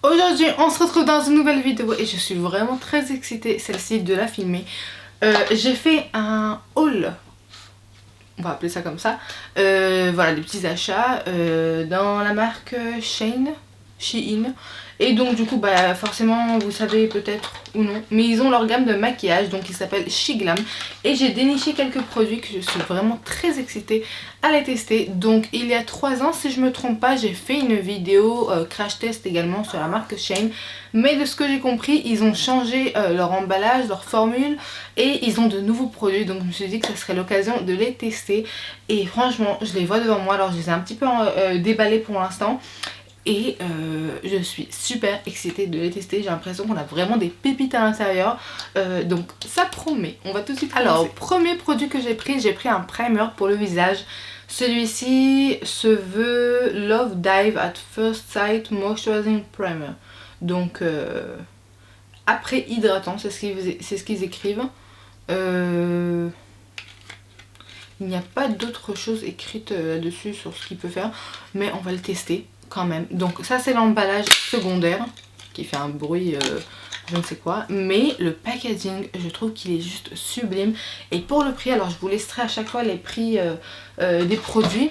Aujourd'hui on se retrouve dans une nouvelle vidéo et je suis vraiment très excitée celle-ci de la filmer. J'ai fait un haul, on va appeler ça comme ça, voilà, des petits achats dans la marque Shein. Et donc du coup bah forcément vous savez peut-être ou non, mais ils ont leur gamme de maquillage, donc il s'appelle Shiglam. Et j'ai déniché quelques produits que je suis vraiment très excitée à les tester. Donc il y a 3 ans si je me trompe pas, j'ai fait une vidéo crash test également sur la marque Shein. Mais de ce que j'ai compris, ils ont changé leur emballage, leur formule, et ils ont de nouveaux produits. Donc je me suis dit que ça serait l'occasion de les tester. Et franchement je les vois devant moi, alors je les ai un petit peu déballés pour l'instant. Et je suis super excitée de les tester. J'ai l'impression qu'on a vraiment des pépites à l'intérieur. Donc ça promet. On va tout de suite commencer. Alors, premier produit que j'ai pris un primer pour le visage. Celui-ci se veut Love Dive at First Sight Moisturizing Primer. Donc après hydratant, c'est ce qu'ils écrivent. Il n'y a pas d'autre chose écrite là-dessus sur ce qu'il peut faire. Mais on va le tester quand même. Donc ça c'est l'emballage secondaire qui fait un bruit je ne sais quoi, mais le packaging je trouve qu'il est juste sublime. Et pour le prix, alors je vous laisserai à chaque fois les prix des produits,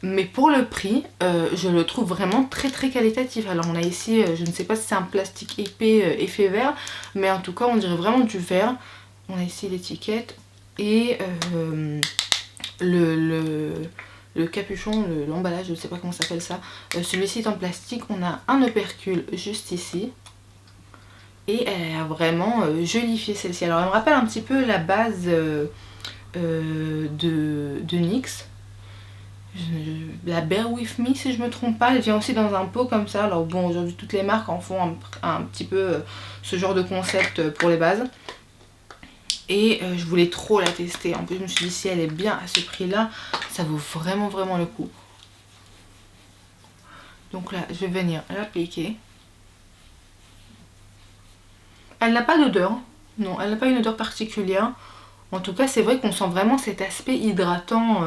mais pour le prix je le trouve vraiment très très qualitatif. Alors on a ici je ne sais pas si c'est un plastique épais effet verre, mais en tout cas on dirait vraiment du verre. On a ici l'étiquette et le capuchon, l'emballage, je ne sais pas comment ça s'appelle ça. Celui-ci est en plastique. On a un opercule juste ici. Et elle a vraiment jolifié celle-ci. Alors elle me rappelle un petit peu la base de NYX. La Bear With Me si je me trompe pas. Elle vient aussi dans un pot comme ça. Alors bon, aujourd'hui toutes les marques en font un petit peu ce genre de concept pour les bases. Et je voulais trop la tester. En plus je me suis dit si elle est bien à ce prix là, ça vaut vraiment le coup. Donc là je vais venir l'appliquer. Elle n'a pas d'odeur. Non, elle n'a pas une odeur particulière. En tout cas c'est vrai qu'on sent vraiment cet aspect hydratant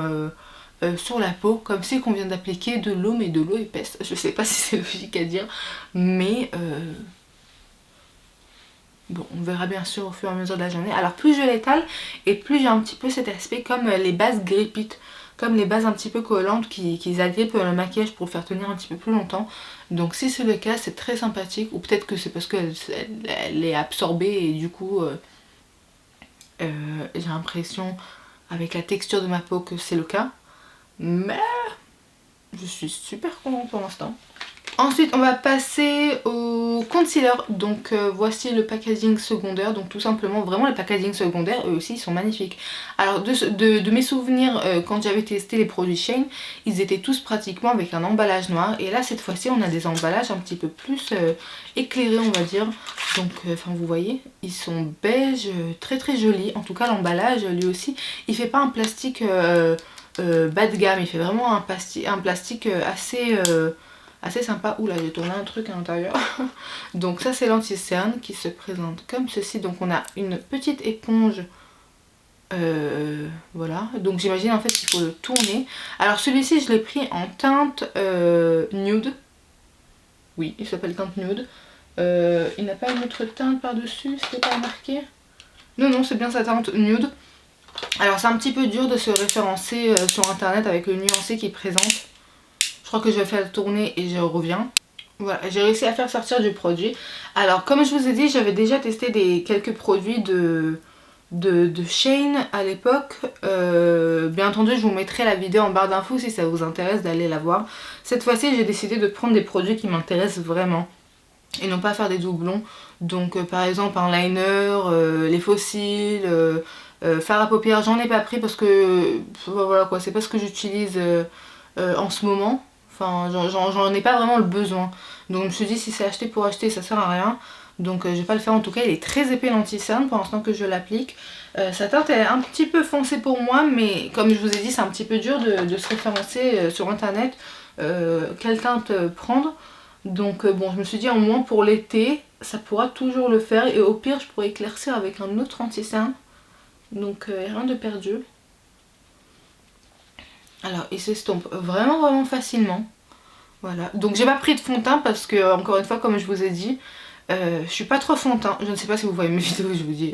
sur la peau. Comme si qu'on vient d'appliquer de l'eau, mais de l'eau épaisse. Je sais pas si c'est logique à dire. Mais bon, on verra bien sûr au fur et à mesure de la journée. Alors plus je l'étale et plus j'ai un petit peu cet aspect comme les bases grippites, comme les bases un petit peu collantes qui agrippent le maquillage pour le faire tenir un petit peu plus longtemps. Donc si c'est le cas, c'est très sympathique. Ou peut-être que c'est parce qu'elle est absorbée et du coup j'ai l'impression avec la texture de ma peau que c'est le cas. Mais je suis super contente pour l'instant. Ensuite on va passer au concealer. Donc voici le packaging secondaire. Donc tout simplement vraiment les packaging secondaires eux aussi ils sont magnifiques. Alors de mes souvenirs quand j'avais testé les produits Shein, ils étaient tous pratiquement avec un emballage noir. Et là cette fois-ci on a des emballages un petit peu plus éclairés on va dire. Donc enfin vous voyez ils sont beige, très jolis. En tout cas l'emballage lui aussi il fait pas un plastique bas de gamme. Il fait vraiment un plastique assez sympa. Oula j'ai tourné un truc à l'intérieur. Donc ça c'est l'anti-cerne qui se présente comme ceci. Donc on a une petite éponge. Voilà. Donc j'imagine en fait qu'il faut le tourner. Alors celui-ci je l'ai pris en teinte nude. Oui il s'appelle teinte nude. Il n'a pas une autre teinte par dessus, c'était pas marqué. Non c'est bien sa teinte nude. Alors c'est un petit peu dur de se référencer sur internet avec le nuancé qui présente. Je crois que je vais faire le tourner et je reviens. Voilà, j'ai réussi à faire sortir du produit. Alors comme je vous ai dit, j'avais déjà testé quelques produits de Shein à l'époque. Bien entendu je vous mettrai la vidéo en barre d'infos si ça vous intéresse d'aller la voir. Cette fois-ci j'ai décidé de prendre des produits qui m'intéressent vraiment et non pas faire des doublons. Donc par exemple un liner, les faux cils, fard à paupières, j'en ai pas pris parce que voilà quoi, c'est pas ce que j'utilise en ce moment. Enfin j'en ai pas vraiment le besoin. Donc je me suis dit si c'est acheté pour acheter ça sert à rien. Donc je vais pas le faire. En tout cas il est très épais l'anti-cerne pour l'instant que je l'applique. Sa teinte est un petit peu foncée pour moi, mais comme je vous ai dit c'est un petit peu dur de se référencer sur internet quelle teinte prendre. Donc bon je me suis dit au moins pour l'été ça pourra toujours le faire. Et au pire je pourrais éclaircir avec un autre anti-cerne. Donc rien de perdu. Alors il s'estompe vraiment facilement. Voilà, donc j'ai pas pris de fond de teint parce que, encore une fois, comme je vous ai dit, je suis pas trop fond de teint. Je ne sais pas si vous voyez mes vidéos, je vous dis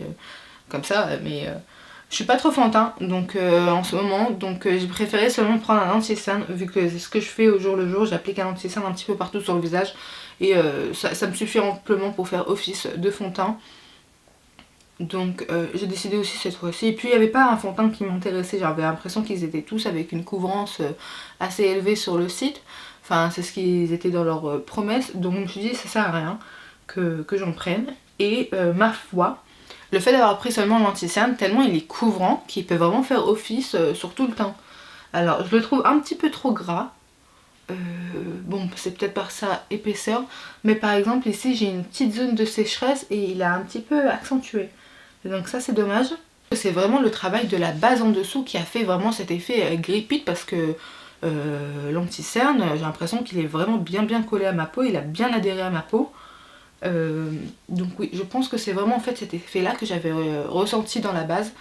comme ça, mais je suis pas trop fond de teint donc, en ce moment. Donc j'ai préféré seulement prendre un anti-cerne, vu que c'est ce que je fais au jour le jour. J'applique un anti-cerne un petit peu partout sur le visage. Et ça me suffit amplement pour faire office de fond de teint. Donc j'ai décidé aussi cette fois-ci. Et puis il n'y avait pas un fond de teint qui m'intéressait. J'avais l'impression qu'ils étaient tous avec une couvrance assez élevée sur le site. Enfin c'est ce qu'ils étaient dans leurs promesses. Donc je me suis dit ça sert à rien que j'en prenne. Et ma foi, le fait d'avoir pris seulement l'anti-cerne, tellement il est couvrant qu'il peut vraiment faire office sur tout le teint. Alors je le trouve un petit peu trop gras. Bon c'est peut-être par sa épaisseur. Mais par exemple ici j'ai une petite zone de sécheresse et il a un petit peu accentué. Donc ça c'est dommage. C'est vraiment le travail de la base en dessous qui a fait vraiment cet effet gripite, parce que l'anti-cerne, j'ai l'impression qu'il est vraiment bien collé à ma peau, il a bien adhéré à ma peau. Donc oui, je pense que c'est vraiment en fait cet effet là que j'avais ressenti dans la base.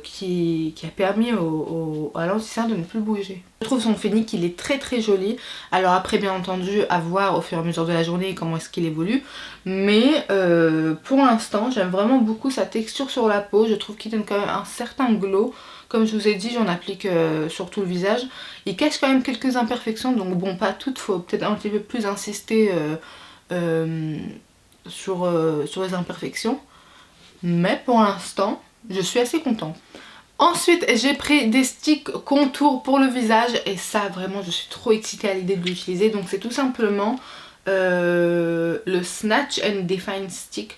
Qui a permis à l'anti-cerne de ne plus bouger. Je trouve son phénix il est très joli. Alors après bien entendu à voir au fur et à mesure de la journée comment est-ce qu'il évolue. Mais pour l'instant j'aime vraiment beaucoup sa texture sur la peau. Je trouve qu'il donne quand même un certain glow. Comme je vous ai dit, j'en applique sur tout le visage. Il cache quand même quelques imperfections, donc bon pas toutes, faut peut-être un petit peu plus insister sur les imperfections. Mais pour l'instant je suis assez contente. Ensuite j'ai pris des sticks contour pour le visage et ça vraiment je suis trop excitée à l'idée de l'utiliser. Donc c'est tout simplement le Snatch and Define Stick.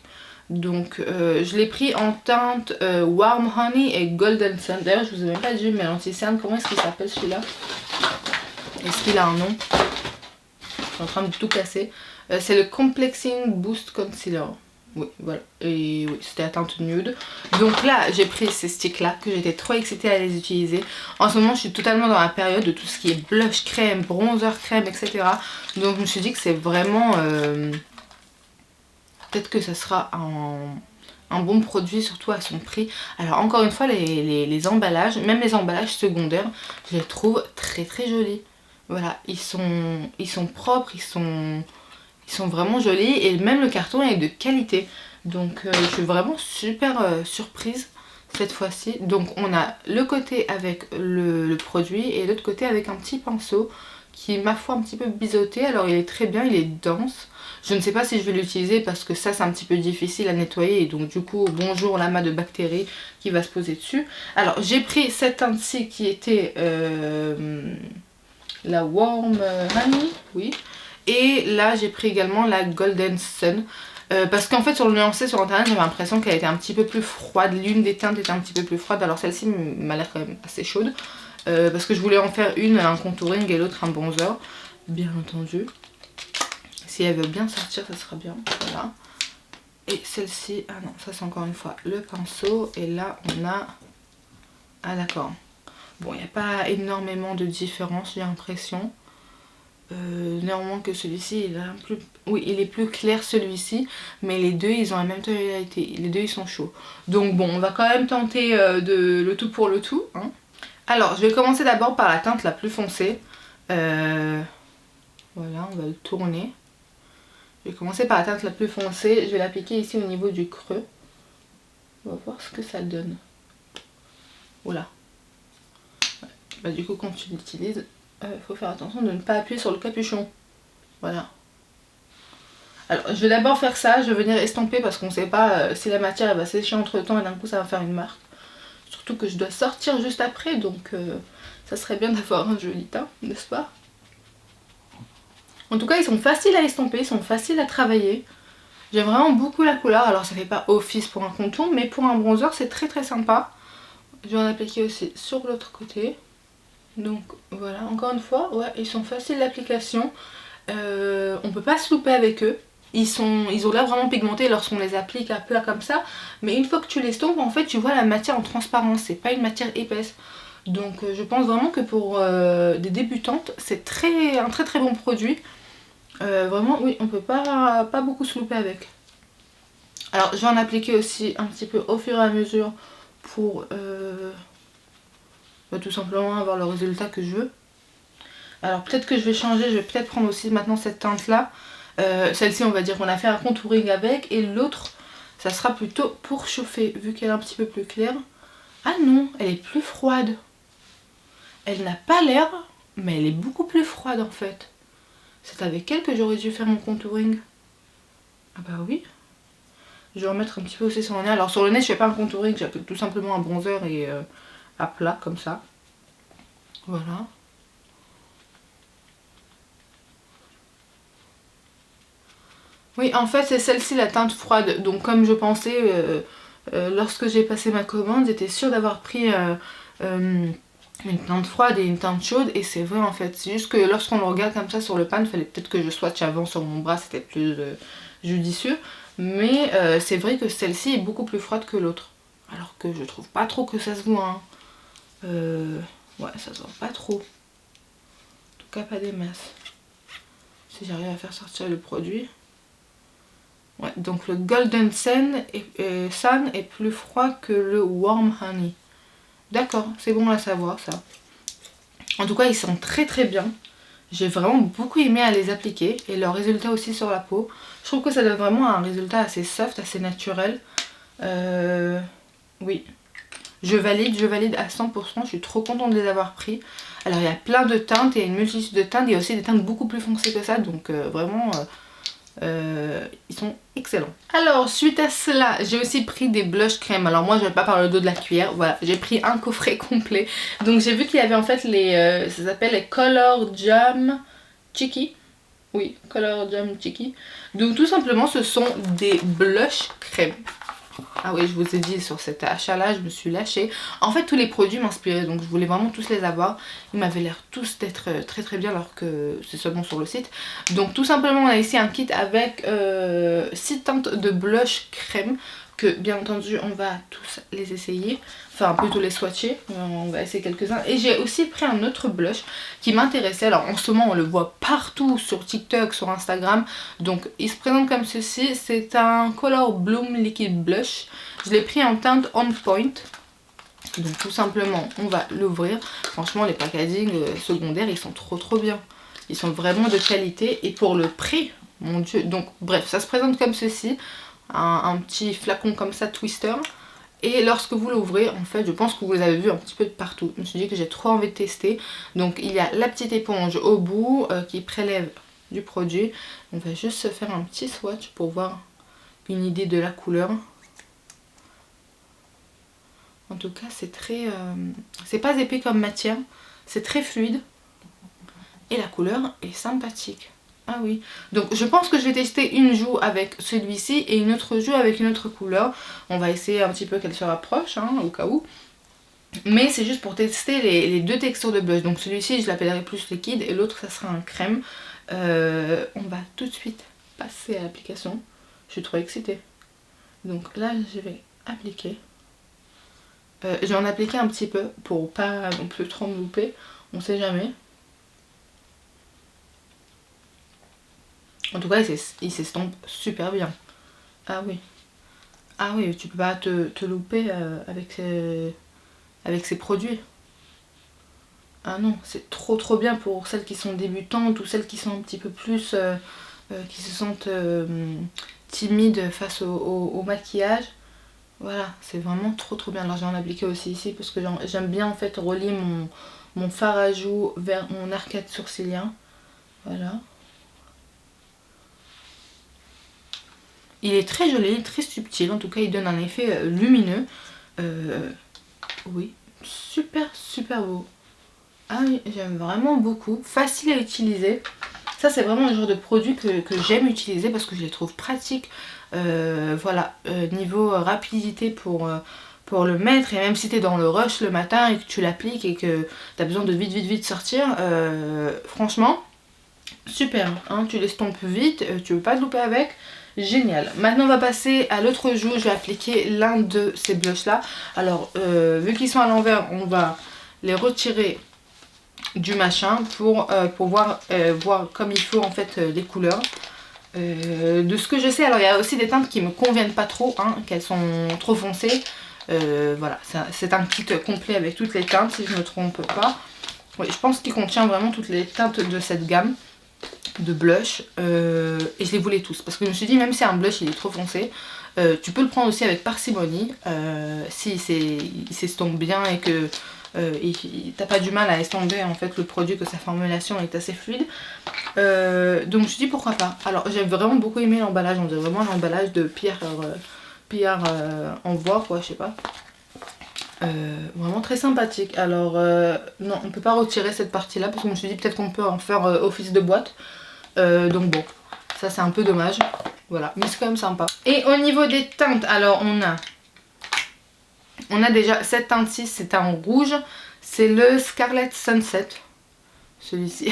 Donc je l'ai pris en teinte Warm Honey et Golden Sun. D'ailleurs je vous ai même pas dit mais l'anti-cerne, comment est-ce qu'il s'appelle celui-là? Est-ce qu'il a un nom? Je suis en train de tout casser. C'est le Complexing Boost Concealer. Oui, voilà. Et oui, c'était la teinte nude. Donc là, j'ai pris ces sticks-là, que j'étais trop excitée à les utiliser. En ce moment, je suis totalement dans la période de tout ce qui est blush crème, bronzer crème, etc. Donc je me suis dit que c'est vraiment... peut-être que ça sera un bon produit, surtout à son prix. Alors encore une fois, les emballages, même les emballages secondaires, je les trouve très jolis. Voilà, ils sont propres, ils sont vraiment jolis et même le carton est de qualité. Donc je suis vraiment super surprise cette fois-ci. Donc on a le côté avec le produit et l'autre côté avec un petit pinceau qui est ma foi un petit peu biseauté. Alors il est très bien, il est dense. Je ne sais pas si je vais l'utiliser parce que ça c'est un petit peu difficile à nettoyer. Et donc du coup bonjour l'amas de bactéries qui va se poser dessus. Alors j'ai pris cette teinte-ci qui était la Warm Honey, oui. Et là j'ai pris également la Golden Sun. Parce qu'en fait sur le nuancé sur internet j'avais l'impression qu'elle était un petit peu plus froide. L'une des teintes était un petit peu plus froide. Alors celle-ci m'a l'air quand même assez chaude. Parce que je voulais en faire une un contouring et l'autre un bronzer. Bien entendu. Si elle veut bien sortir ça sera bien. Voilà. Et celle-ci, ah non ça c'est encore une fois le pinceau. Et là on a... Ah d'accord. Bon il n'y a pas énormément de différence j'ai l'impression. Néanmoins que celui-ci il est plus... Oui il est plus clair celui-ci. Mais les deux ils ont la même tonalité. Les deux ils sont chauds. Donc bon on va quand même tenter le tout pour le tout hein. Alors je vais commencer d'abord par la teinte la plus foncée. Voilà on va le tourner. Je vais commencer par la teinte la plus foncée. Je vais l'appliquer ici au niveau du creux. On va voir ce que ça donne. Oula. Ouais. Bah, du coup quand tu l'utilises faut faire attention de ne pas appuyer sur le capuchon. Voilà. Alors je vais d'abord faire ça, je vais venir estomper parce qu'on ne sait pas si la matière elle va sécher entre temps et d'un coup ça va faire une marque. Surtout que je dois sortir juste après donc ça serait bien d'avoir un joli teint, n'est-ce pas? En tout cas ils sont faciles à estomper, ils sont faciles à travailler. J'aime vraiment beaucoup la couleur, alors ça fait pas office pour un contour mais pour un bronzer c'est très sympa. Je vais en appliquer aussi sur l'autre côté. Donc voilà, encore une fois, ouais, ils sont faciles d'application. On peut pas se louper avec eux. Ils ont l'air vraiment pigmentés lorsqu'on les applique à plat comme ça. Mais une fois que tu les estompes, en fait, tu vois la matière en transparence. C'est pas une matière épaisse. Donc je pense vraiment que pour des débutantes, c'est un très bon produit. Vraiment, oui, on peut pas beaucoup se louper avec. Alors je vais en appliquer aussi un petit peu au fur et à mesure pour tout simplement avoir le résultat que je veux. Alors peut-être que je vais changer, je vais peut-être prendre aussi maintenant cette teinte là. Celle-ci on va dire qu'on a fait un contouring avec, et l'autre ça sera plutôt pour chauffer vu qu'elle est un petit peu plus claire. Ah non, elle est plus froide. Elle n'a pas l'air, mais elle est beaucoup plus froide en fait. C'est avec elle que j'aurais dû faire mon contouring. Ah bah oui. Je vais remettre un petit peu aussi sur le nez. Alors sur le nez je fais pas un contouring, j'applique tout simplement un bronzer et à plat comme ça. Voilà. Oui, en fait c'est celle-ci la teinte froide. Donc comme je pensais, lorsque j'ai passé ma commande, j'étais sûre d'avoir pris une teinte froide et une teinte chaude, et c'est vrai en fait. C'est juste que lorsqu'on le regarde comme ça sur le pan, il fallait peut-être que je swatche avant sur mon bras, c'était plus judicieux. Mais c'est vrai que celle-ci est beaucoup plus froide que l'autre. Alors que je trouve pas trop que ça se voit. Hein. Ouais, ça se voit pas trop. En tout cas pas des masses. Si j'arrive à faire sortir le produit. Ouais, donc le Golden Sun est plus froid que le Warm Honey. D'accord, c'est bon à savoir ça. En tout cas, ils sont très très bien. J'ai vraiment beaucoup aimé à les appliquer. Et leur résultat aussi sur la peau. Je trouve que ça donne vraiment un résultat assez soft, assez naturel. Oui. Je valide à 100%. Je suis trop contente de les avoir pris. Alors, il y a plein de teintes. Il y a une multitude de teintes. Il y a aussi des teintes beaucoup plus foncées que ça. Donc, vraiment... ils sont excellents. Alors suite à cela, j'ai aussi pris des blush crème. Alors moi je vais pas par le dos de la cuillère. Voilà, j'ai pris un coffret complet. Donc j'ai vu qu'il y avait en fait les ça s'appelle les Color Jam Cheeky. Oui, Color Jam Cheeky. Donc tout simplement ce sont des blush crème. Ah oui, je vous ai dit, sur cet achat là je me suis lâchée. En fait tous les produits m'inspiraient, donc je voulais vraiment tous les avoir. Ils m'avaient l'air tous d'être très très bien, alors que c'est seulement sur le site. Donc tout simplement on a ici un kit avec 6 teintes de blush crème, que bien entendu on va tous les essayer. Enfin plutôt les swatcher, on va essayer quelques-uns. Et j'ai aussi pris un autre blush qui m'intéressait. Alors en ce moment on le voit partout sur TikTok, sur Instagram. Donc il se présente comme ceci. C'est un Color Bloom Liquid Blush. Je l'ai pris en teinte On Point. Donc tout simplement on va l'ouvrir. Franchement les packaging secondaires ils sont trop bien. Ils sont vraiment de qualité. Et pour le prix, mon dieu. Donc bref, ça se présente comme ceci. Un petit flacon comme ça, Twister. Et lorsque vous l'ouvrez, en fait, je pense que vous les avez vus un petit peu de partout. Je me suis dit que j'ai trop envie de tester. Donc il y a la petite éponge au bout qui prélève du produit. On va juste se faire un petit swatch pour voir une idée de la couleur. En tout cas, c'est très... c'est pas épais comme matière. C'est très fluide. Et la couleur est sympathique. Ah oui, donc je pense que je vais tester une joue avec celui-ci et une autre joue avec une autre couleur. On va essayer un petit peu qu'elle se rapproche, hein, au cas où. Mais c'est juste pour tester les deux textures de blush. Donc celui-ci je l'appellerai plus liquide et l'autre ça sera un crème. On va tout de suite passer à l'application. Je suis trop excitée. Donc là je vais appliquer. Je vais en appliquer un petit peu pour pas non plus trop me louper. On sait jamais. En tout cas, il s'estompe super bien. Ah oui. Ah oui, tu peux pas te louper avec ces produits. Ah non, c'est trop bien pour celles qui sont débutantes ou celles qui sont un petit peu plus... qui se sentent timides face au maquillage. Voilà, c'est vraiment trop bien. Alors je vais en appliquer aussi ici parce que j'aime bien en fait relier mon fard à joues vers mon arcade sourcilien. Voilà. Il est très joli, très subtil, en tout cas il donne un effet lumineux. Oui, super beau. Ah oui, j'aime vraiment beaucoup, facile à utiliser. Ça c'est vraiment le genre de produit que j'aime utiliser parce que je les trouve pratiques. Voilà, niveau rapidité pour le mettre, et même si tu es dans le rush le matin et que tu l'appliques et que tu as besoin de vite sortir, franchement, super, hein, tu l'estompes vite, tu veux pas te louper avec. Génial. Maintenant on va passer à l'autre joue. Je vais appliquer l'un de ces blushs là. Alors vu qu'ils sont à l'envers, on va les retirer du machin pour pouvoir voir comme il faut en fait les couleurs. De ce que je sais, alors il y a aussi des teintes qui me conviennent pas trop, hein, qu'elles sont trop foncées. Voilà, c'est un kit complet avec toutes les teintes si je ne me trompe pas. Oui, je pense qu'il contient vraiment toutes les teintes de cette gamme de blush. Et je les voulais tous. Parce que je me suis dit, même si un blush il est trop foncé, tu peux le prendre aussi avec parcimonie. Si il s'estompe bien et que t'as pas du mal à estomper en fait le produit, que sa formulation est assez fluide. Donc je me suis dit pourquoi pas. Alors j'ai vraiment beaucoup aimé l'emballage. On dirait vraiment l'emballage de Pierre Envoi quoi, je sais pas. Vraiment très sympathique. Alors non, on peut pas retirer cette partie là parce que je me suis dit peut-être qu'on peut en faire office de boîte. Donc bon, ça c'est un peu dommage. Voilà, mais c'est quand même sympa. Et au niveau des teintes, alors on a déjà cette teinte-ci, c'est un rouge. C'est le Scarlet Sunset. Celui-ci.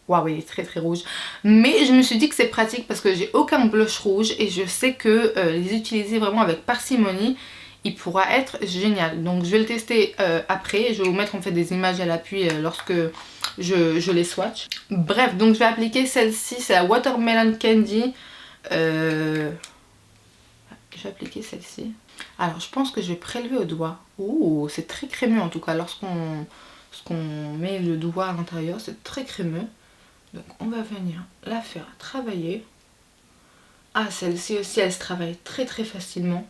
Waouh, il est très très rouge. Mais je me suis dit que c'est pratique parce que j'ai aucun blush rouge. Et je sais que les utiliser vraiment avec parcimonie, il pourra être génial. Donc je vais le tester après. Je vais vous mettre en fait des images à l'appui lorsque je les swatch. Bref, donc je vais appliquer celle-ci. C'est la Watermelon Candy. Je vais appliquer celle-ci. Alors je pense que je vais prélever au doigt. Ouh, c'est très crémeux en tout cas. Lorsqu'on met le doigt à l'intérieur, c'est très crémeux. Donc on va venir la faire travailler. Ah, celle-ci aussi, elle se travaille très très facilement.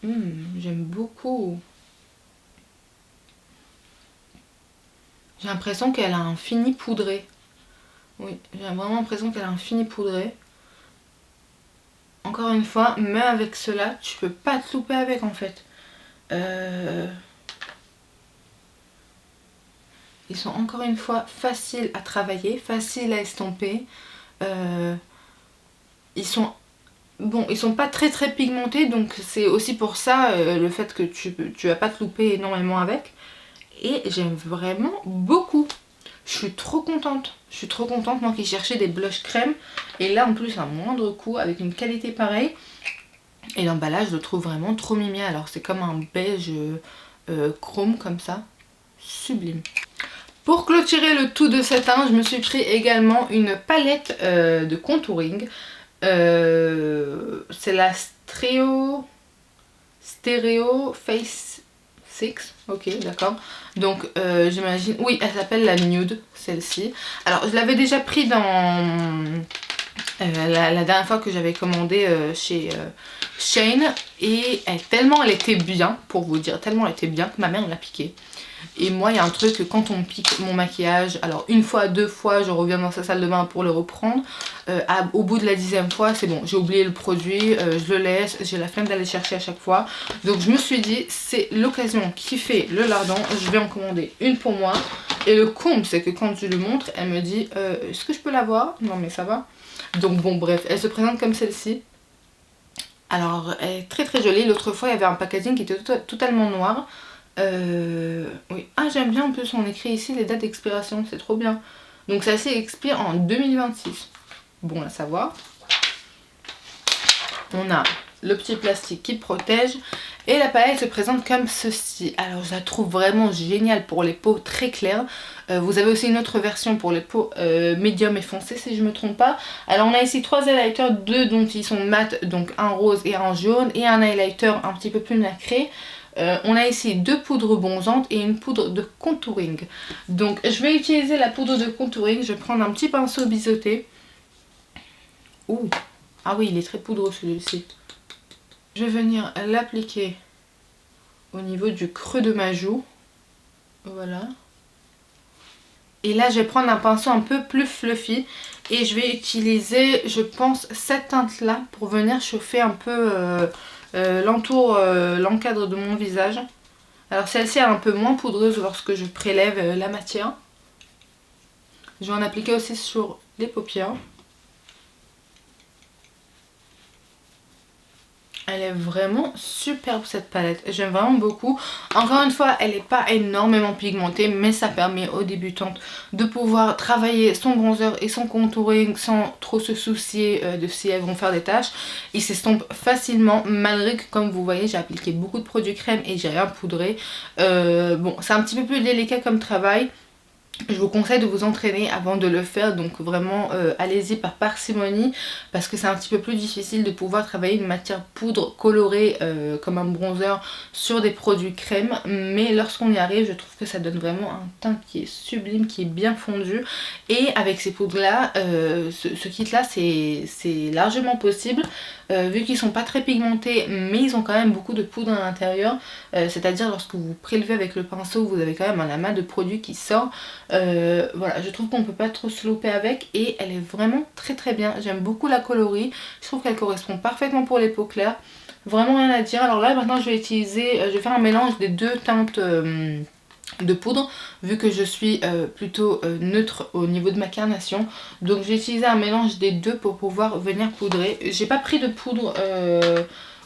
J'aime beaucoup. J'ai l'impression qu'elle a un fini poudré. Oui, j'ai vraiment l'impression qu'elle a un fini poudré. Encore une fois, même avec cela, tu peux pas te louper avec en fait. Ils sont encore une fois faciles à travailler, faciles à estomper. Ils sont pas très très pigmentés, donc c'est aussi pour ça le fait que tu vas pas te louper énormément avec. Et j'aime vraiment beaucoup. Je suis trop contente. Je suis trop contente, moi qui cherchais des blushs crème. Et là en plus à moindre coût, avec une qualité pareille. Et l'emballage je le trouve vraiment trop mimi. Alors c'est comme un beige chrome comme ça. Sublime. Pour clôturer le tout de cet teint, je me suis pris également une palette de contouring. C'est la Stereo Face 6. Ok, d'accord. Donc j'imagine... Oui, elle s'appelle la Nude, celle-ci. Alors je l'avais déjà pris dans... la dernière fois que j'avais commandé chez Shane. Et tellement elle était bien, pour vous dire, tellement elle était bien que ma mère l'a piqué. Et moi il y a un truc, quand on pique mon maquillage, alors une fois, deux fois je reviens dans sa salle de bain pour le reprendre, au bout de la 10e fois c'est bon, j'ai oublié le produit, je le laisse, j'ai la flemme d'aller chercher à chaque fois. Donc je me suis dit c'est l'occasion qui fait le lardon, je vais en commander une pour moi. Et le comble c'est que quand je lui montre, elle me dit est-ce que je peux l'avoir? Non mais ça va. Donc bon bref, elle se présente comme celle-ci. Alors elle est très très jolie, l'autre fois il y avait un packaging qui était totalement noir. Oui. Ah j'aime bien, en plus on écrit ici les dates d'expiration, c'est trop bien. Donc celle-ci expire en 2026. Bon à savoir. On a le petit plastique qui protège. Et la palette se présente comme ceci. Alors je la trouve vraiment géniale pour les peaux très claires. Vous avez aussi une autre version pour les peaux médium et foncées si je ne me trompe pas. Alors on a ici 3 highlighters, 2 dont ils sont mat, donc un rose et un jaune. Et un highlighter un petit peu plus nacré. On a ici 2 poudres bronzantes et une poudre de contouring. Donc je vais utiliser la poudre de contouring. Je vais prendre un petit pinceau biseauté. Ouh. Ah oui, il est très poudreux celui-ci. Je vais venir l'appliquer au niveau du creux de ma joue. Voilà. Et là, je vais prendre un pinceau un peu plus fluffy. Et je vais utiliser, je pense, cette teinte-là pour venir chauffer un peu l'encadre de mon visage. Alors celle-ci est un peu moins poudreuse lorsque je prélève la matière. Je vais en appliquer aussi sur les paupières. Elle est vraiment superbe cette palette, j'aime vraiment beaucoup. Encore une fois, elle n'est pas énormément pigmentée, mais ça permet aux débutantes de pouvoir travailler son bronzer et son contouring sans trop se soucier de si elles vont faire des taches. Il s'estompe facilement, malgré que comme vous voyez j'ai appliqué beaucoup de produits crème et j'ai rien poudré. Bon, c'est un petit peu plus délicat comme travail. Je vous conseille de vous entraîner avant de le faire, donc vraiment allez-y par parcimonie parce que c'est un petit peu plus difficile de pouvoir travailler une matière poudre colorée comme un bronzer sur des produits crème, mais lorsqu'on y arrive je trouve que ça donne vraiment un teint qui est sublime, qui est bien fondu, et avec ces poudres là, ce kit là c'est largement possible vu qu'ils sont pas très pigmentés mais ils ont quand même beaucoup de poudre à l'intérieur, c'est à dire lorsque vous prélevez avec le pinceau vous avez quand même un amas de produits qui sort. Voilà, je trouve qu'on peut pas trop se louper avec et elle est vraiment très très bien. J'aime beaucoup la coloris, je trouve qu'elle correspond parfaitement pour les peaux claires. Vraiment rien à dire. Alors là maintenant je vais utiliser, je vais faire un mélange des deux teintes de poudre vu que je suis plutôt neutre au niveau de ma carnation. Donc j'ai utilisé un mélange des deux pour pouvoir venir poudrer. J'ai pas pris de poudre,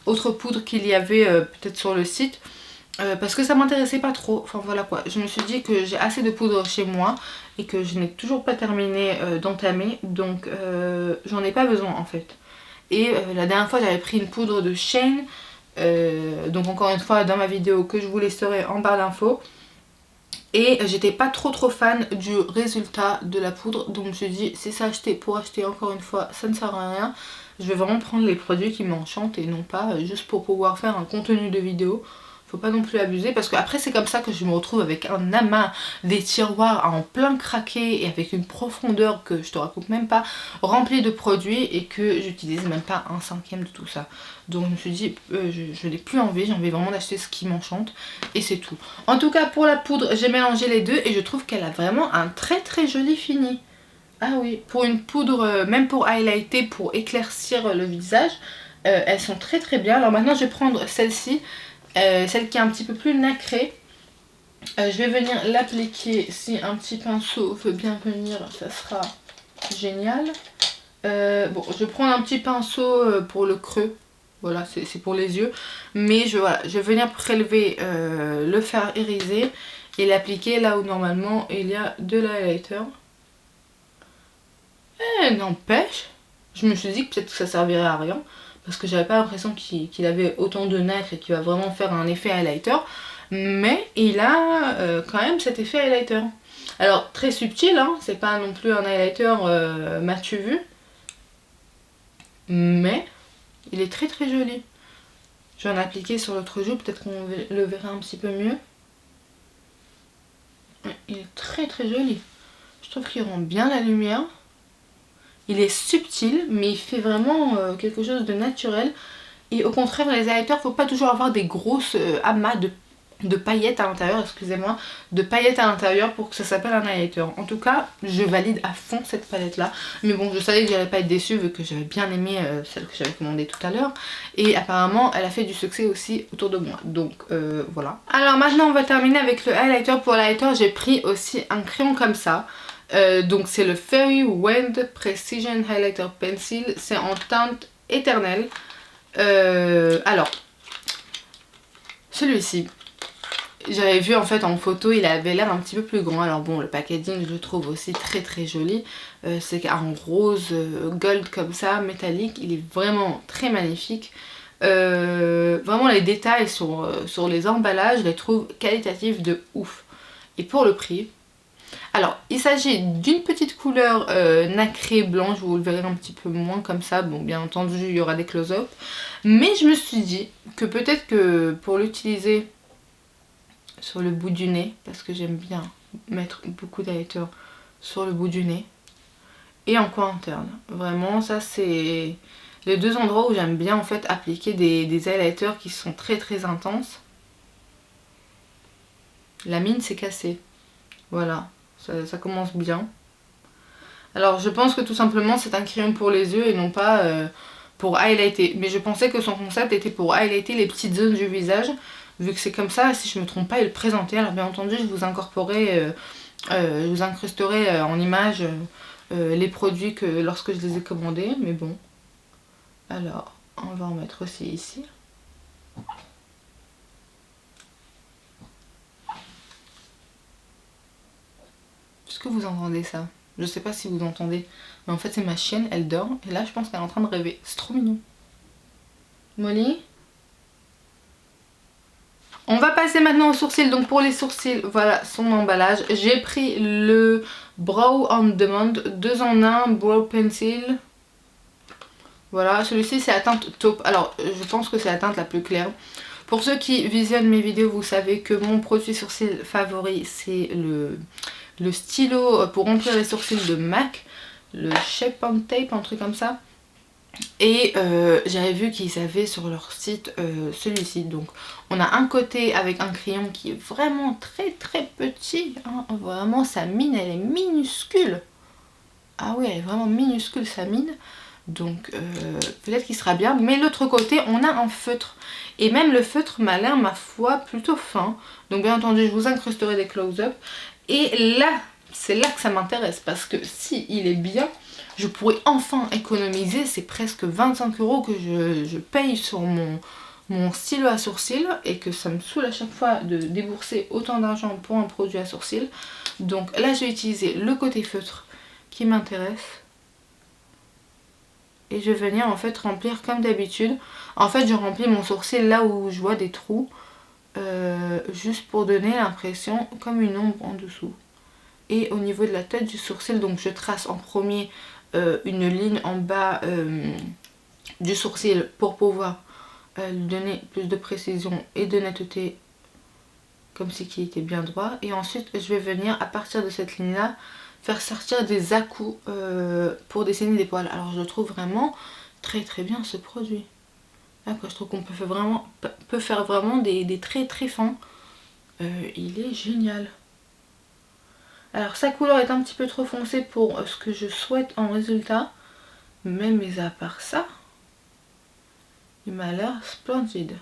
autre poudre qu'il y avait peut-être sur le site. Parce que ça m'intéressait pas trop, enfin voilà quoi, je me suis dit que j'ai assez de poudre chez moi et que je n'ai toujours pas terminé d'entamer, donc j'en ai pas besoin en fait. Et la dernière fois j'avais pris une poudre de Shane, donc encore une fois dans ma vidéo que je vous laisserai en barre d'infos, et j'étais pas trop fan du résultat de la poudre, donc je me suis dit si c'est acheté pour acheter encore une fois ça ne sert à rien. Je vais vraiment prendre les produits qui m'enchantent et non pas juste pour pouvoir faire un contenu de vidéo. Faut pas non plus abuser parce que après c'est comme ça que je me retrouve avec un amas, des tiroirs en plein craqué et avec une profondeur que je te raconte même pas, remplie de produits, et que j'utilise même pas un cinquième de tout ça. Donc je me suis dit je n'ai plus envie, j'ai envie vraiment d'acheter ce qui m'enchante et c'est tout. En tout cas pour la poudre j'ai mélangé les deux et je trouve qu'elle a vraiment un très joli fini. Ah oui, pour une poudre, même pour highlighter, pour éclaircir le visage, elles sont très bien. Alors maintenant je vais prendre celle-ci. Celle qui est un petit peu plus nacrée, je vais venir l'appliquer. Si un petit pinceau veut bien venir, ça sera génial. Bon, je prends un petit pinceau pour le creux, voilà, c'est pour les yeux, mais voilà, je vais venir prélever le fer irisé et l'appliquer là où normalement il y a de l'highlighter. N'empêche, je me suis dit que peut-être que ça servirait à rien parce que j'avais pas l'impression qu'il avait autant de nacre et qu'il va vraiment faire un effet highlighter, mais il a quand même cet effet highlighter. Alors très subtil, hein, c'est pas non plus un highlighter m'as-tu vu, mais il est très joli. Je vais en appliquer sur l'autre joue, peut-être qu'on le verra un petit peu mieux. Il est très joli, je trouve qu'il rend bien la lumière. Il est subtil, mais il fait vraiment quelque chose de naturel. Et au contraire, les highlighters, faut pas toujours avoir des grosses amas de paillettes à l'intérieur, excusez-moi, de paillettes à l'intérieur pour que ça s'appelle un highlighter. En tout cas, je valide à fond cette palette là. Mais bon, je savais que j'allais pas être déçue vu que j'avais bien aimé celle que j'avais commandée tout à l'heure. Et apparemment, elle a fait du succès aussi autour de moi. Donc voilà. Alors maintenant, on va terminer avec le highlighter. Pour l'highlighter, j'ai pris aussi un crayon comme ça. Donc c'est le Fairy Wand Precision Highlighter Pencil, c'est en teinte éternelle. Alors celui-ci, j'avais vu en fait en photo, il avait l'air un petit peu plus grand. Alors bon, le packaging je le trouve aussi très joli, c'est en rose gold comme ça, métallique, il est vraiment très magnifique. Vraiment les détails sur les emballages, je les trouve qualitatifs de ouf. Et pour le prix, alors il s'agit d'une petite couleur nacrée blanche, vous le verrez un petit peu moins comme ça, bon bien entendu il y aura des close-up, mais je me suis dit que peut-être que pour l'utiliser sur le bout du nez, parce que j'aime bien mettre beaucoup d'highlighter sur le bout du nez et en coin interne, vraiment ça c'est les deux endroits où j'aime bien en fait appliquer des highlighters qui sont très intenses. La mine s'est cassée, voilà. Ça commence bien. Alors je pense que tout simplement c'est un crayon pour les yeux et non pas pour highlighter. Mais je pensais que son concept était pour highlighter les petites zones du visage. Vu que c'est comme ça, si je me trompe pas, il le présentait. Alors bien entendu je vous incorporerai, je vous incrusterai en image les produits que lorsque je les ai commandés. Mais bon. Alors on va en mettre aussi ici. Est-ce que vous entendez ça? Je sais pas si vous entendez, mais en fait c'est ma chienne, elle dort, et là je pense qu'elle est en train de rêver. C'est trop mignon. Molly? On va passer maintenant aux sourcils. Donc pour les sourcils, voilà son emballage. J'ai pris le Brow on Demand 2 en 1 Brow Pencil. Voilà, celui-ci c'est la teinte taupe. Alors je pense que c'est la teinte la plus claire. Pour ceux qui visionnent mes vidéos, vous savez que mon produit sourcil favori c'est le stylo pour remplir les sourcils de MAC. Le Shape and Tape, un truc comme ça. Et j'avais vu qu'ils avaient sur leur site celui-ci. Donc on a un côté avec un crayon qui est vraiment très très petit, hein. Vraiment sa mine elle est minuscule. Ah oui, elle est vraiment minuscule sa mine. Donc peut-être qu'il sera bien. Mais l'autre côté on a un feutre. Et même le feutre m'a l'air ma foi plutôt fin. Donc bien entendu je vous incrusterai des close-up. Et là c'est là que ça m'intéresse. Parce que si il est bien, je pourrais enfin économiser. C'est presque 25 € que je paye sur mon stylo à sourcils. Et que ça me saoule à chaque fois de débourser autant d'argent pour un produit à sourcils. Donc là je vais utiliser le côté feutre qui m'intéresse. Et je vais venir en fait remplir comme d'habitude. En fait je remplis mon sourcil là où je vois des trous. Juste pour donner l'impression comme une ombre en dessous. Et au niveau de la tête du sourcil, donc je trace en premier une ligne en bas du sourcil pour pouvoir lui donner plus de précision et de netteté, comme si qu'il était bien droit. Et ensuite je vais venir à partir de cette ligne là faire sortir des à-coups pour dessiner des poils. Alors je trouve vraiment très très bien ce produit. Là, quoi, je trouve qu'on peut faire vraiment des traits très fins. Il est génial. Alors sa couleur est un petit peu trop foncée pour ce que je souhaite en résultat. Mais mis à part ça, il m'a l'air splendide.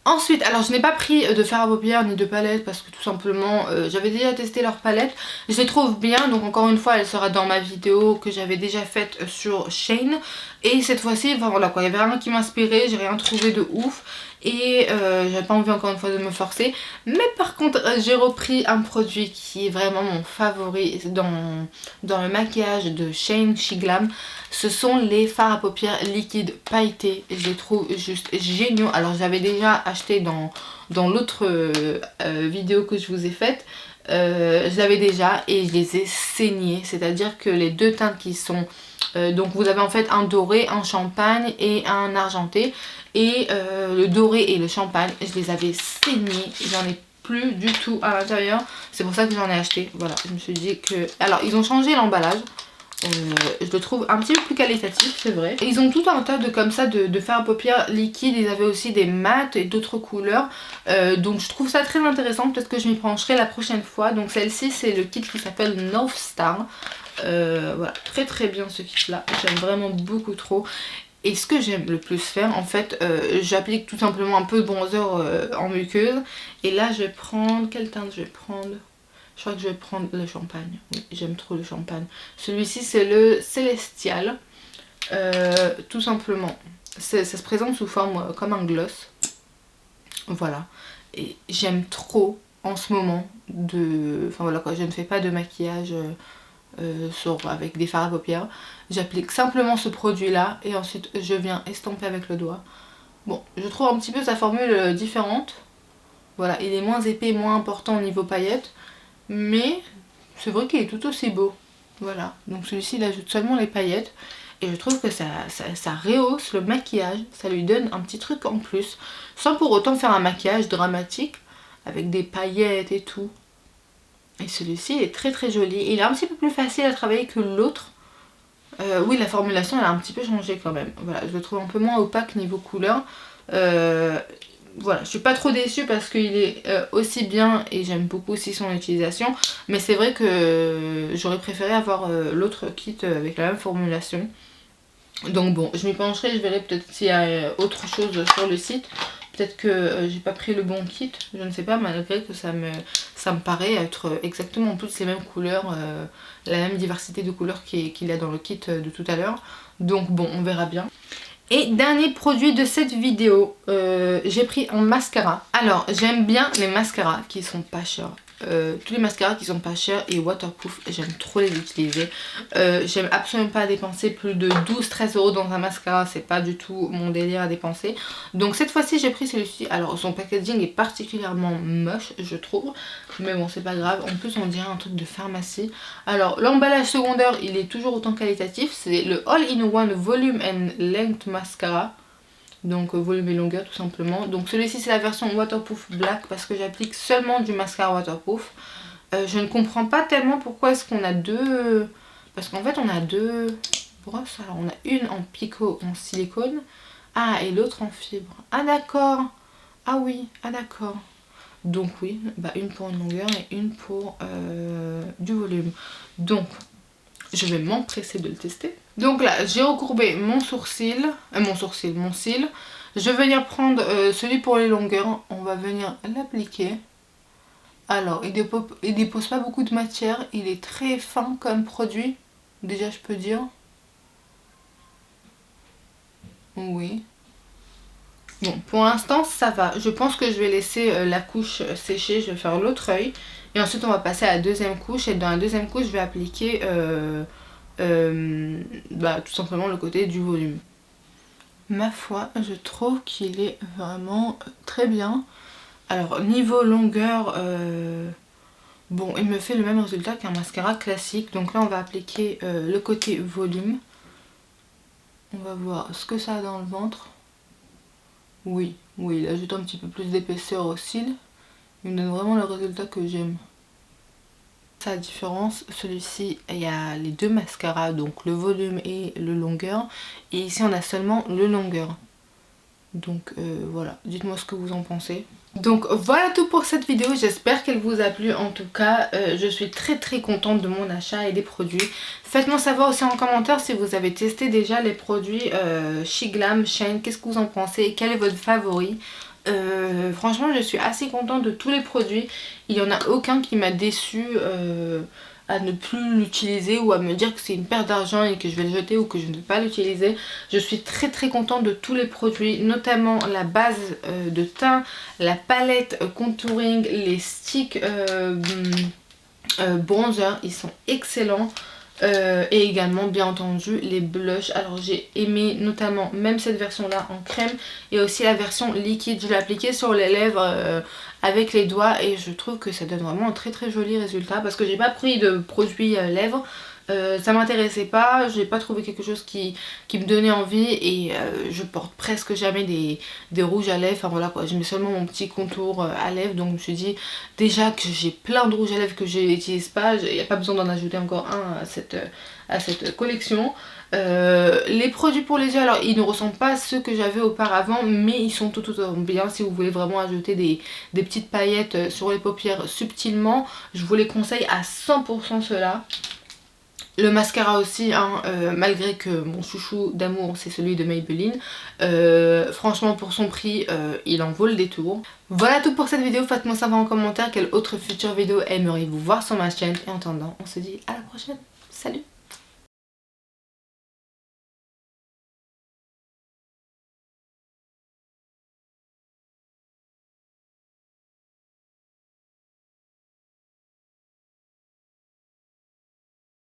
Ensuite, alors je n'ai pas pris de fard à paupières ni de palette parce que tout simplement j'avais déjà testé leur palette. Je les trouve bien, donc encore une fois elle sera dans ma vidéo que j'avais déjà faite sur Shein. Et cette fois-ci, enfin voilà quoi, il n'y avait rien qui m'inspirait, j'ai rien trouvé de ouf. Et j'avais pas envie encore une fois de me forcer. Mais par contre j'ai repris un produit qui est vraiment mon favori dans le maquillage de Shein Shiglam. Ce sont les fards à paupières liquides pailletés. Je les trouve juste géniaux. Alors j'avais déjà acheté dans l'autre vidéo que je vous ai faite. Je l'avais déjà et je les ai saignés. C'est-à-dire que les deux teintes qui sont... donc vous avez en fait un doré, un champagne et un argenté. Et le doré et le champagne, je les avais saignés. J'en ai plus du tout à l'intérieur. C'est pour ça que j'en ai acheté. Voilà, je me suis dit que... Alors ils ont changé l'emballage. Je le trouve un petit peu plus qualitatif, c'est vrai. Et ils ont tout un tas de comme ça de fards à paupières liquides. Ils avaient aussi des mats et d'autres couleurs. Donc je trouve ça très intéressant. Peut-être que je m'y pencherai la prochaine fois. Donc celle-ci c'est le kit qui s'appelle North Star. Voilà, très très bien ce kit là. J'aime vraiment beaucoup trop. Et ce que j'aime le plus faire, en fait, j'applique tout simplement un peu de bronzer en muqueuse. Et là je vais prendre... Quelle teinte je vais prendre ? Je crois que je vais prendre le champagne. Oui, j'aime trop le champagne. Celui-ci c'est le Celestial. Tout simplement. Ça se présente sous forme comme un gloss. Voilà. Et j'aime trop en ce moment de... Enfin voilà quoi, je ne fais pas de maquillage avec des fards à paupières. J'applique simplement ce produit là et ensuite je viens estomper avec le doigt. Bon, je trouve un petit peu sa formule différente. Voilà, il est moins épais, moins important au niveau paillettes. Mais c'est vrai qu'il est tout aussi beau. Voilà, donc celui-ci il ajoute seulement les paillettes. Et je trouve que ça rehausse le maquillage. Ça lui donne un petit truc en plus. Sans pour autant faire un maquillage dramatique. Avec des paillettes et tout. Et celui-ci est très très joli. Il est un petit peu plus facile à travailler que l'autre. Oui, la formulation elle a un petit peu changé quand même. Voilà, je le trouve un peu moins opaque niveau couleur. Voilà, je suis pas trop déçue parce qu'il est aussi bien et j'aime beaucoup aussi son utilisation. Mais c'est vrai que j'aurais préféré avoir l'autre kit avec la même formulation. Donc bon, je m'y pencherai, je verrai peut-être s'il y a autre chose sur le site. Peut-être que j'ai pas pris le bon kit, je ne sais pas, malgré que ça me paraît être exactement toutes les mêmes couleurs, la même diversité de couleurs qu'il y a dans le kit de tout à l'heure. Donc bon, on verra bien. Et dernier produit de cette vidéo, j'ai pris un mascara. Alors j'aime bien les mascaras qui sont pas chers. tous les mascaras qui sont pas chers et waterproof, j'aime trop les utiliser. J'aime absolument pas dépenser plus de 12-13 euros dans un mascara, c'est pas du tout mon délire à dépenser. Donc cette fois-ci j'ai pris celui-ci. Alors son packaging est particulièrement moche je trouve, mais bon c'est pas grave. En plus on dirait un truc de pharmacie. Alors l'emballage secondaire il est toujours autant qualitatif, c'est le All-in-One Volume and Length Mascara. Donc volume et longueur tout simplement. Donc celui-ci c'est la version waterproof black parce que j'applique seulement du mascara waterproof. Je ne comprends pas tellement pourquoi est-ce qu'on a deux... Parce qu'en fait on a deux brosses. Alors on a une en picot en silicone. Ah et l'autre en fibre. Ah d'accord. Ah oui, ah d'accord. Donc oui, bah une pour une longueur et une pour du volume. Donc je vais m'empresser de le tester. Donc là, j'ai recourbé mon sourcil, mon cil. Je vais venir prendre celui pour les longueurs. On va venir l'appliquer. Alors, il dépose pas beaucoup de matière. Il est très fin comme produit. Déjà, je peux dire. Oui. Bon, pour l'instant, ça va. Je pense que je vais laisser la couche sécher. Je vais faire l'autre œil. Et ensuite, on va passer à la deuxième couche. Et dans la deuxième couche, je vais appliquer... tout simplement le côté du volume. Ma foi, je trouve qu'il est vraiment très bien. Alors niveau longueur, bon il me fait le même résultat qu'un mascara classique. Donc là on va appliquer le côté volume. On va voir ce que ça a dans le ventre. Oui, il ajoute un petit peu plus d'épaisseur au cil. Il me donne vraiment le résultat que j'aime. Sa différence, celui-ci il y a les deux mascaras, donc le volume et le longueur, et ici on a seulement le longueur. Donc voilà, dites-moi ce que vous en pensez. Donc voilà tout pour cette vidéo, j'espère qu'elle vous a plu. En tout cas je suis très contente de mon achat et des produits. Faites-moi savoir aussi en commentaire si vous avez testé déjà les produits SheGlam, Shein, qu'est-ce que vous en pensez, quel est votre favori. Franchement je suis assez contente de tous les produits. Il n'y en a aucun qui m'a déçue à ne plus l'utiliser ou à me dire que c'est une perte d'argent et que je vais le jeter ou que je ne vais pas l'utiliser. Je suis très contente de tous les produits, notamment la base de teint, la palette contouring, les sticks bronzer, ils sont excellents. Et également bien entendu les blushs. Alors j'ai aimé notamment même cette version là en crème et aussi la version liquide. Je l'ai appliquée sur les lèvres avec les doigts et je trouve que ça donne vraiment un très joli résultat parce que j'ai pas pris de produit lèvres. Ça m'intéressait pas, j'ai pas trouvé quelque chose qui me donnait envie et je porte presque jamais des rouges à lèvres, enfin voilà quoi, je mets seulement mon petit contour à lèvres, donc je me suis dit déjà que j'ai plein de rouges à lèvres que je n'utilise pas, il n'y a pas besoin d'en ajouter encore un à cette collection. Les produits pour les yeux, alors ils ne ressemblent pas à ceux que j'avais auparavant mais ils sont tout bien si vous voulez vraiment ajouter des petites paillettes sur les paupières subtilement, je vous les conseille à 100% ceux-là. Le mascara aussi, hein, malgré que mon chouchou d'amour c'est celui de Maybelline, franchement pour son prix il en vaut le détour. Voilà tout pour cette vidéo, faites-moi savoir en commentaire quelle autre future vidéo aimeriez-vous voir sur ma chaîne et en attendant on se dit à la prochaine, salut.